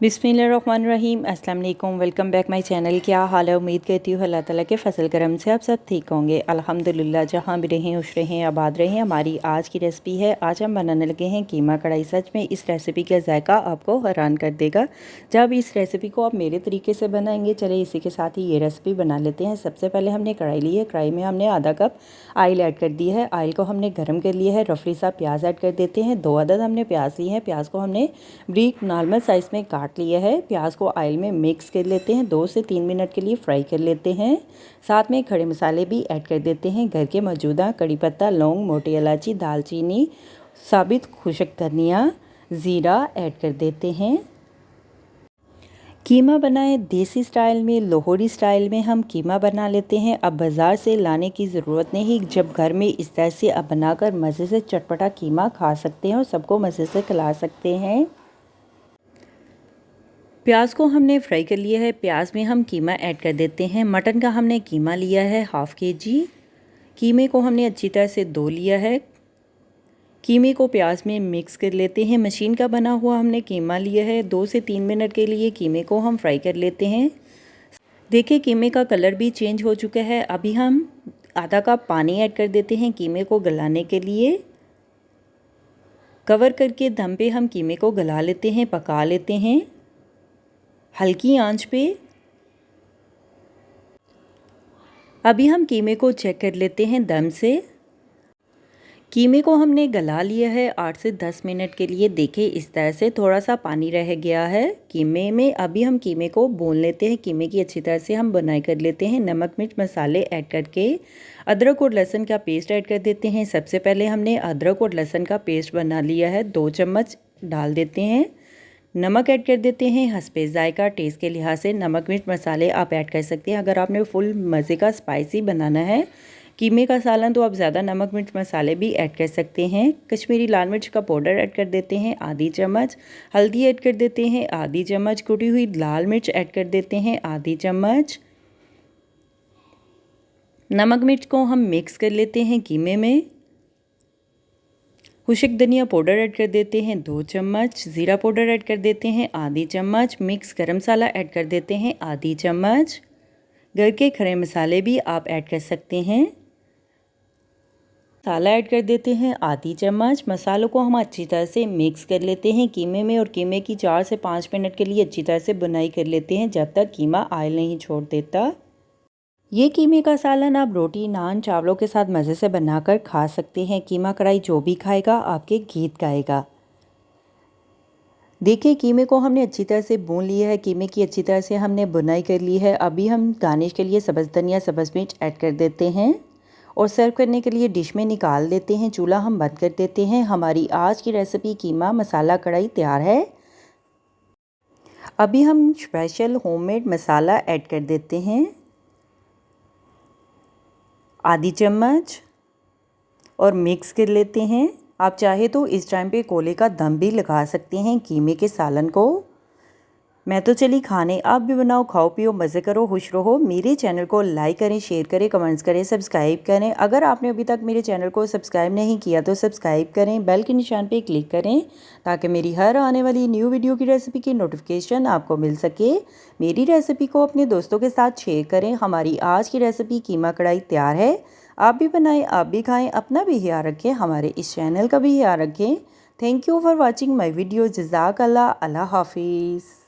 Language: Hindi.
बिस्मिल्लाहिर्रहमानिर्रहीम। अस्सलाम वालेकुम। Welcome back my channel. क्या हाल है? उम्मीद करती हूँ अल्लाह ताला के फ़ज़ल करम से आप सब ठीक होंगे। अल्हम्दुलिल्लाह, जहाँ भी रहें खुश रहें आबाद रहें। हमारी आज की रेसिपी है, आज हम बनाने लगे हैं कीमा कढ़ाई। सच में इस रेसिपी का जायका आपको हैरान कर देगा जब इस रेसिपी को आप मेरे तरीके से बनाएंगे। चले इसी के साथ ही ये रेसिपी बना लेते हैं। सबसे पहले हमने कढ़ाई ली है, कढ़ाई में हमने आधा कप ऑयल ऐड कर दिया है। ऑयल को हमने गर्म कर लिया है। रफली सा प्याज ऐड कर देते हैं। 2 अदद हमने प्याज ली है। प्याज को हमने ब्रीक नॉर्मल साइज़ में काट लिया है। प्याज को ऑयल में मिक्स कर लेते हैं। 2 से 3 मिनट के लिए फ्राई कर लेते हैं। साथ में खड़े मसाले भी ऐड कर देते हैं। घर के मौजूदा कड़ी पत्ता, लौंग, मोटी इलायची, दालचीनी, साबित खुशक धनिया, ज़ीरा ऐड कर देते हैं। कीमा बनाएं देसी स्टाइल में, लाहौरी स्टाइल में हम कीमा बना लेते हैं। अब बाज़ार से लाने की ज़रूरत नहीं, जब घर में इस तरह से अब बनाकर मज़े से चटपटा कीमा खा सकते हैं और सबको मज़े से खिला सकते हैं। प्याज को हमने फ्राई कर लिया है। प्याज में हम कीमा ऐड कर देते हैं। मटन का हमने कीमा लिया है हाफ़ kg। कीमे को हमने अच्छी तरह से धो लिया है। कीमे को प्याज में मिक्स कर लेते हैं। मशीन का बना हुआ हमने कीमा लिया है। 2 से 3 मिनट के लिए कीमे को हम फ्राई कर लेते हैं। देखिए कीमे का कलर भी चेंज हो चुका है। अभी हम आधा कप पानी ऐड कर देते हैं कीमे को गलाने के लिए। कवर करके दम पे हम कीमे को गला लेते हैं, पका लेते हैं हल्की आंच पे। अभी हम कीमे को चेक कर लेते हैं दम से। कीमे को हमने गला लिया है 8 से 10 मिनट के लिए। देखें इस तरह से थोड़ा सा पानी रह गया है कीमे में। अभी हम कीमे को भून लेते हैं। कीमे की अच्छी तरह से हम बुनाई कर लेते हैं। नमक मिर्च मसाले ऐड करके अदरक और लहसुन का पेस्ट ऐड कर देते हैं। सबसे पहले हमने अदरक और लहसुन का पेस्ट बना लिया है, 2 चम्मच डाल देते हैं। नमक ऐड कर देते हैं हस्बे जायका। टेस्ट के लिहाज से नमक मिर्च मसाले आप ऐड कर सकते हैं। अगर आपने फुल मज़े का स्पाइसी बनाना है कीमे का सालन तो आप ज़्यादा नमक मिर्च मसाले भी ऐड कर सकते हैं। कश्मीरी लाल मिर्च का पाउडर ऐड कर देते हैं आधी चम्मच। हल्दी ऐड कर देते हैं आधी चम्मच। कुटी हुई लाल मिर्च ऐड कर देते हैं आधी चम्मच। नमक मिर्च को हम मिक्स कर लेते हैं कीमे में। खुशक धनिया पाउडर ऐड कर देते हैं 2 चम्मच। ज़ीरा पाउडर ऐड कर देते हैं आधी चम्मच। मिक्स गरम मसाला ऐड कर देते हैं आधी चम्मच। घर के खड़े मसाले भी आप ऐड कर सकते हैं। मसाला ऐड कर देते हैं आधी चम्मच। मसालों को हम अच्छी तरह से मिक्स कर लेते हैं कीमे में और कीमे की 4 से 5 मिनट के लिए अच्छी तरह से बुनाई कर लेते हैं जब तक कीमा ऑयल नहीं छोड़ देता। ये कीमे का सालन आप रोटी, नान, चावलों के साथ मज़े से बनाकर खा सकते हैं। कीमा कढ़ाई जो भी खाएगा आपके गीत गाएगा। देखिए कीमे को हमने अच्छी तरह से भून लिया है। कीमे की अच्छी तरह से हमने बुनाई कर ली है। अभी हम गार्निश के लिए सब्ज़ धनिया, सब्ज़ मिर्च ऐड कर देते हैं और सर्व करने के लिए डिश में निकाल देते हैं। चूल्हा हम बंद कर देते हैं। हमारी आज की रेसिपी कीमा मसाला कढ़ाई तैयार है। अभी हम स्पेशल होममेड मसाला ऐड कर देते हैं आधी चम्मच और मिक्स कर लेते हैं। आप चाहे तो इस टाइम पे कोले का दम भी लगा सकते हैं कीमे के सालन को। मैं तो चली खाने, आप भी बनाओ, खाओ पियो, मज़े करो, खुश रहो। मेरे चैनल को लाइक करें, शेयर करें, कमेंट्स करें, सब्सक्राइब करें। अगर आपने अभी तक मेरे चैनल को सब्सक्राइब नहीं किया तो सब्सक्राइब करें, बेल के निशान पे क्लिक करें ताकि मेरी हर आने वाली न्यू वीडियो की रेसिपी की नोटिफिकेशन आपको मिल सके। मेरी रेसिपी को अपने दोस्तों के साथ शेयर करें। हमारी आज की रेसिपी कीमा कढ़ाई तैयार है। आप भी बनाएं, आप भी खाएं, अपना भी ख्याल रखें, हमारे इस चैनल का भी ख्याल रखें। Thank you for watching my video. जज़ाक अल्लाह। अल्लाह हाफिज़।